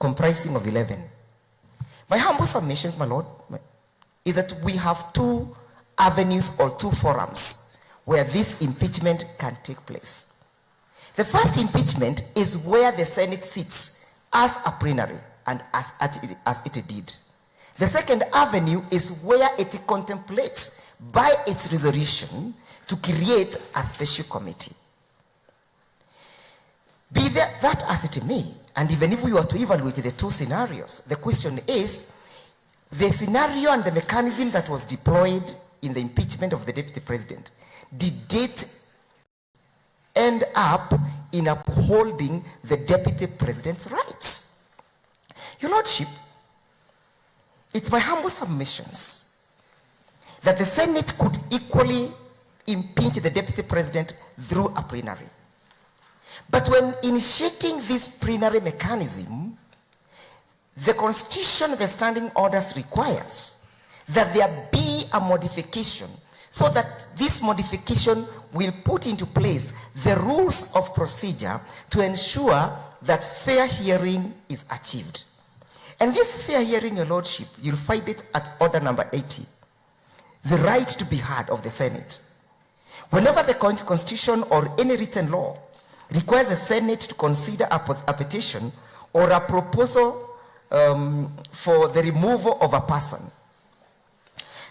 comprising of 11. My humble submissions, my Lord, is that we have two avenues or two forums where this impeachment can take place. The first impeachment is where the Senate sits as a plenary and as it did. The second avenue is where it contemplates by its resolution to create a special committee. Be that as it may, and even if we were to evaluate the two scenarios, the question is, the scenario and the mechanism that was deployed in the impeachment of the deputy president, did it end up in upholding the deputy president's rights? Your Lordship, it's my humble submissions that the Senate could equally impeach the deputy president through a plenary. But when initiating this plenary mechanism, the Constitution, the standing orders requires that there be a modification so that this modification will put into place the rules of procedure to ensure that fair hearing is achieved. And this fair hearing, Your Lordship, you'll find it at order number 80, the right to be heard of the Senate. Whenever the Constitution or any written law requires the Senate to consider a petition or a proposal for the removal of a person,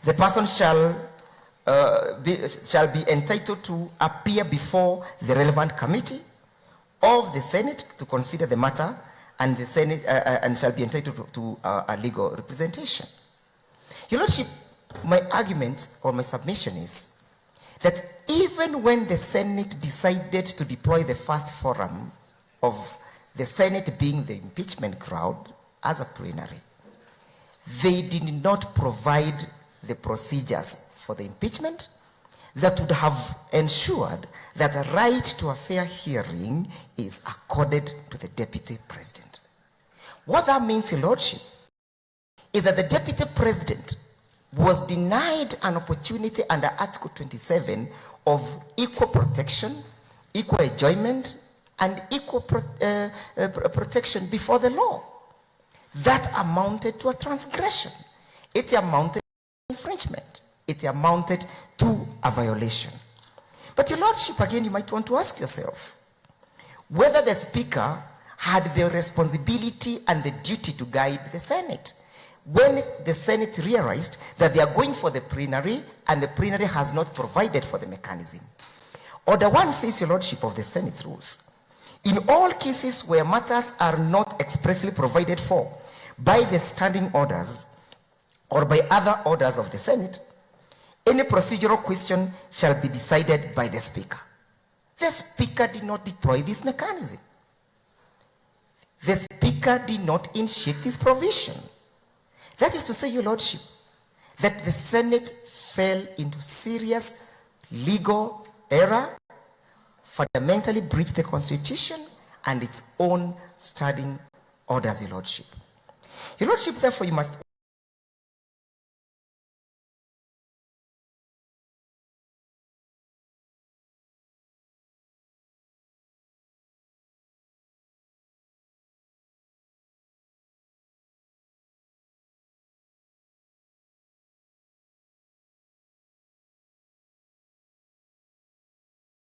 the person shall be entitled to appear before the relevant committee of the Senate to consider the matter, and the Senate and shall be entitled to a legal representation. Your Lordship, my argument or my submission is that even when the Senate decided to deploy the first forum of the Senate being the impeachment crowd as a plenary, they did not provide the procedures for the impeachment that would have ensured that a right to a fair hearing is accorded to the deputy president. What that means, Your Lordship, is that the deputy president was denied an opportunity under Article 27 of equal protection, equal enjoyment, and equal protection before the law. That amounted to a transgression. It amounted to infringement. It amounted to a violation. But Your Lordship, again, you might want to ask yourself whether the Speaker had the responsibility and the duty to guide the Senate when the Senate realized that they are going for the plenary and the plenary has not provided for the mechanism. Order 1 says, Your Lordship, of the Senate rules, in all cases where matters are not expressly provided for by the standing orders or by other orders of the Senate, any procedural question shall be decided by the Speaker. The Speaker did not deploy this mechanism. The Speaker did not initiate this provision. That is to say, Your Lordship, that the Senate fell into serious legal error, fundamentally breached the Constitution and its own standing orders, Your Lordship. Your Lordship, therefore, you must